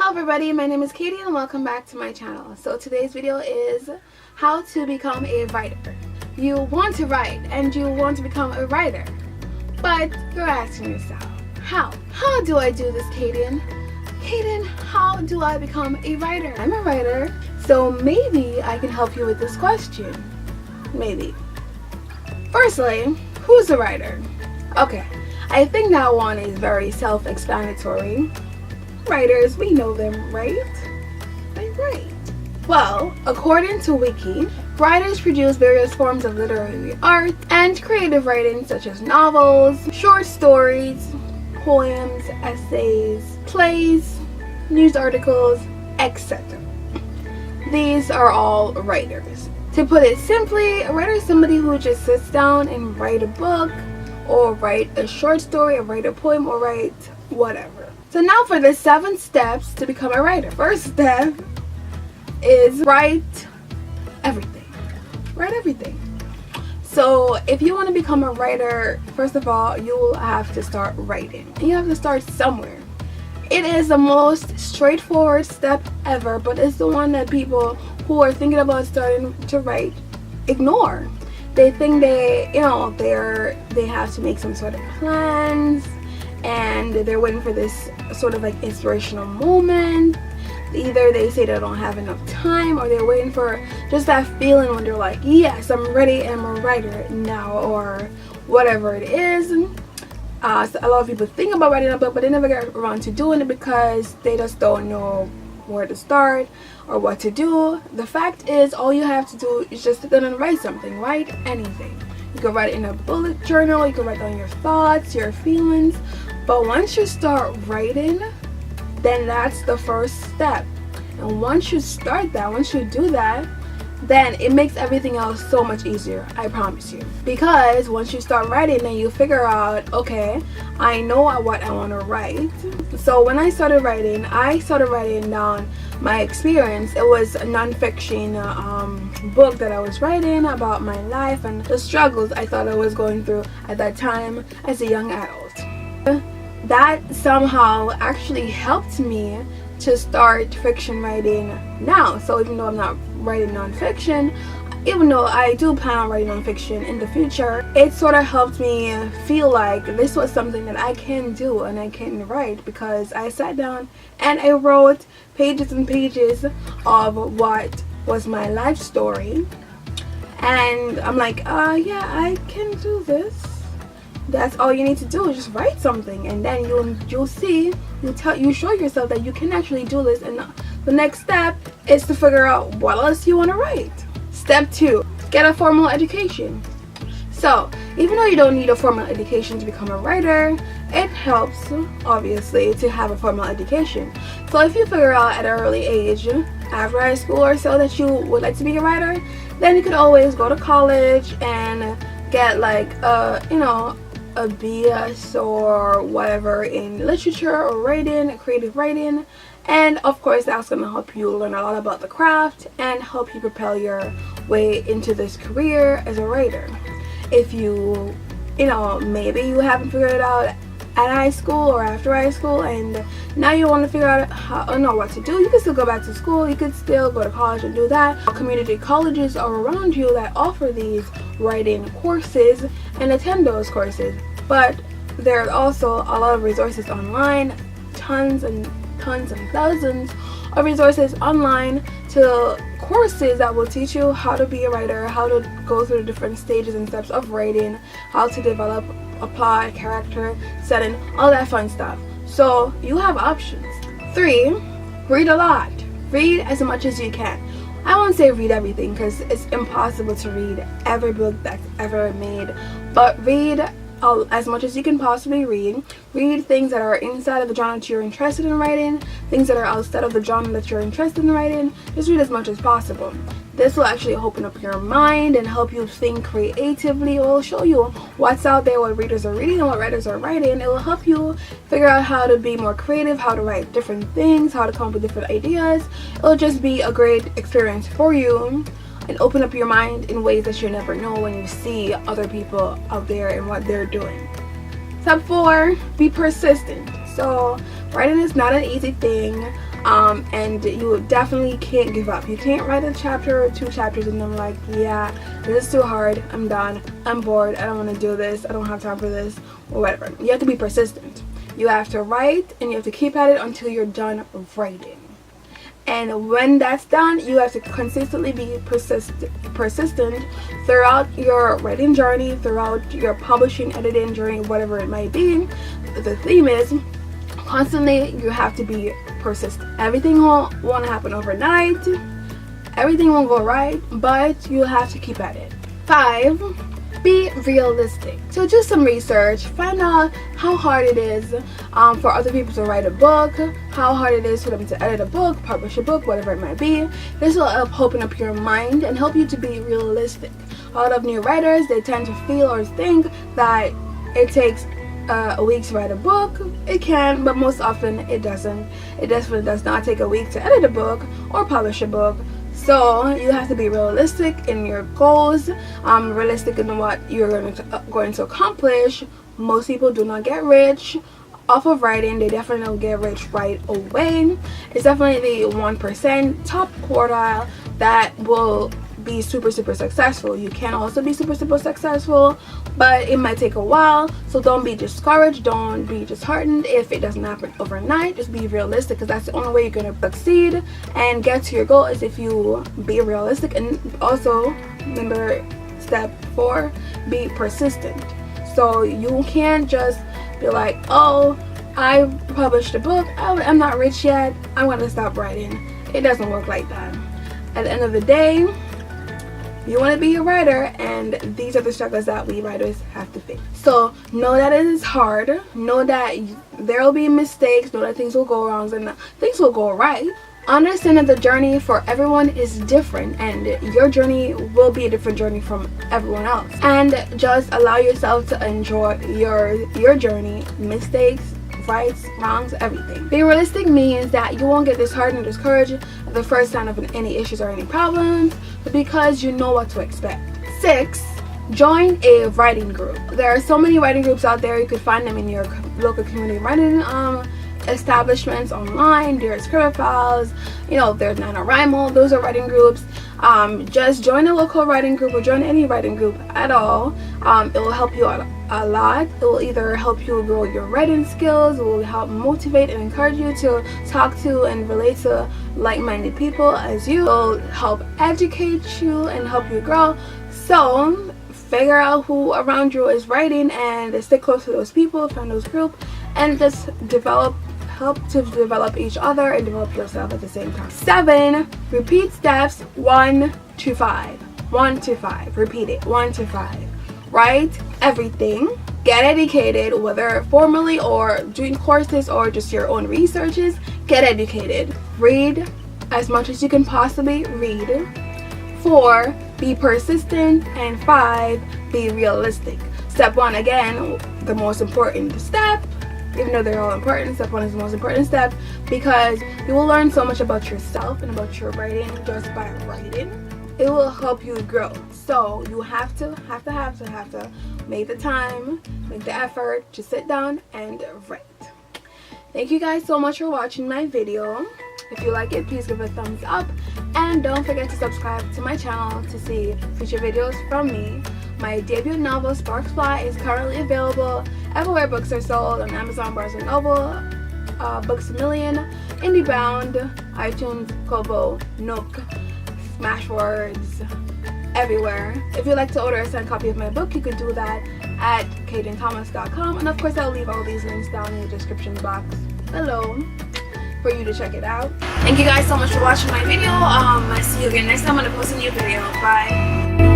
Hello everybody, my name is Katie and welcome back to my channel. So today's video is how to become a writer. You want to write and you want to become a writer, but you're asking yourself, how? How do I do this, Kadian? Kadian, how do I become a writer? I'm a writer, so maybe I can help you with this question. Maybe. Firstly, who's a writer? Okay, I think that one is very self-explanatory. Writers, we know them, right? They write. Well, according to Wiki, writers produce various forms of literary art and creative writing such as novels, short stories, poems, essays, plays, news articles, etc. These are all writers. To put it simply, a writer is somebody who just sits down and write a book, or write a short story, or write a poem, or write whatever. So now for the 7 steps to become a writer. First step is write everything. Write everything. So if you want to become a writer, first of all, you will have to start writing. You have to start somewhere. It is the most straightforward step ever, but it's the one that people who are thinking about starting to write ignore. They think they have to make some sort of plans, and they're waiting for this sort of like inspirational moment. Either they say they don't have enough time, or they're waiting for just that feeling when they're like, yes, I'm ready and I'm a writer now, or whatever it is. So a lot of people think about writing a book, but they never get around to doing it because they just don't know where to start or what to do. The fact is, all you have to do is just sit down and write something. Write anything. You can write it in a bullet journal, you can write down your thoughts, your feelings, but once you start writing, then that's the first step. And once you start that, once you do that, then it makes everything else so much easier, I promise you. Because once you start writing, then you figure out, okay, I know what I want to write. So when I started writing down my experience. It was a non-fiction book that I was writing about my life and the struggles I thought I was going through at that time as a young adult. That somehow actually helped me to start fiction writing now. So even though I'm not writing non-fiction, even though I do plan on writing non-fiction in the future, it sort of helped me feel like this was something that I can do and I can write, because I sat down and I wrote pages and pages of what was my life story, and I'm like, yeah, I can do this. That's all you need to do, is just write something, and then you'll see, you show yourself that you can actually do this. And the next step is to figure out what else you want to write. Step 2, get a formal education. So even though you don't need a formal education to become a writer, it helps obviously to have a formal education. So if you figure out at an early age, after high school or so, that you would like to be a writer, then you could always go to college and get like a BS or whatever in literature or writing, creative writing. And of course, that's going to help you learn a lot about the craft and help you propel your way into this career as a writer. If maybe you haven't figured it out at high school or after high school, and now you want to figure out what to do, you can still go back to school, you could still go to college and do that. Community colleges are around you that offer these writing courses, and attend those courses. But there are also a lot of resources online, tons and thousands of resources online to courses that will teach you how to be a writer, how to go through the different stages and steps of writing, how to develop a plot, character, setting, all that fun stuff. So you have options. 3, read a lot. Read as much as you can. I won't say read everything, because it's impossible to read every book that's ever made, but read as much as you can possibly read. Read things that are inside of the genre that you're interested in writing, things that are outside of the genre that you're interested in writing. Just read as much as possible. This will actually open up your mind and help you think creatively. It will show you what's out there, what readers are reading and what writers are writing. It will help you figure out how to be more creative, how to write different things, how to come up with different ideas. It'll just be a great experience for you and open up your mind in ways that you never know when you see other people out there and what they're doing. Step 4, be persistent. So writing is not an easy thing. and you definitely can't give up. You can't write a chapter or 2 chapters and I'm like, yeah, this is too hard, I'm done, I'm bored, I don't want to do this, I don't have time for this, or whatever. You have to be persistent. You have to write and you have to keep at it until you're done writing. And when that's done, you have to consistently be persistent throughout your writing journey, throughout your publishing, editing journey, whatever it might be. The theme is constantly you have to be persistent. Everything won't happen overnight. Everything won't go right, but you have to keep at it. 5. Be realistic. So do some research, find out how hard it is for other people to write a book, how hard it is for them to edit a book, publish a book, whatever it might be. This will help open up your mind and help you to be realistic. A lot of new writers, they tend to feel or think that it takes a week to write a book. It can, but most often it doesn't. It definitely does not take a week to edit a book or publish a book. So you have to be realistic in your goals, realistic in what you're going to accomplish. Most people do not get rich off of writing. They definitely don't get rich right away. It's definitely the 1% top quartile that will be super successful. You can also be super successful, but it might take a while. So don't be discouraged, don't be disheartened if it doesn't happen overnight. Just be realistic, because that's the only way you're going to succeed and get to your goal, is if you be realistic. And also remember, step 4, be persistent. So you can't just be like, oh, I published a book, I'm not rich yet, I'm going to stop writing. It doesn't work like that. At the end of the day, you want to be a writer, and these are the struggles that we writers have to face. So know that it is hard, know that there will be mistakes, know that things will go wrong and things will go right. Understand that the journey for everyone is different, and your journey will be a different journey from everyone else. And just allow yourself to enjoy your journey, mistakes, rights, wrongs, everything. Being realistic means that you won't get disheartened or discouraged at the first sign of any issues or any problems, because you know what to expect. 6. Join a writing group. There are so many writing groups out there. You could find them in your local community writing establishments online. There's Scribble, there's NaNoWriMo. Those are writing groups. Just join a local writing group or join any writing group at all. It will help you out a lot. It will either help you grow your writing skills, it will help motivate and encourage you to talk to and relate to like-minded people as you. It will help educate you and help you grow. So figure out who around you is writing and stick close to those people, find those groups, and just help to develop each other and develop yourself at the same time. 7. Repeat steps 1 to 5. 1 to 5. Repeat it. 1 to 5. Write everything. Get educated, whether formally or doing courses or just your own researches. Get educated. Read as much as you can possibly read. 4. Be persistent. And 5. Be realistic. Step 1, again, the most important step. Even though they're all important, step 1 is the most important step, because you will learn so much about yourself and about your writing just by writing. It will help you grow. So you have to make the time, make the effort to sit down and write. Thank you guys so much for watching my video. If you like it, please give it a thumbs up, and don't forget to subscribe to my channel to see future videos from me. My debut novel, Sparks Fly, is currently available everywhere books are sold, on Amazon, Barnes & Noble, Books A Million, IndieBound, iTunes, Kobo, Nook, Smashwords, everywhere. If you'd like to order a signed copy of my book, you can do that at KadianThomas.com, and of course I'll leave all these links down in the description box below for you to check it out. Thank you guys so much for watching my video. I see you again next time when I post a new video. Bye.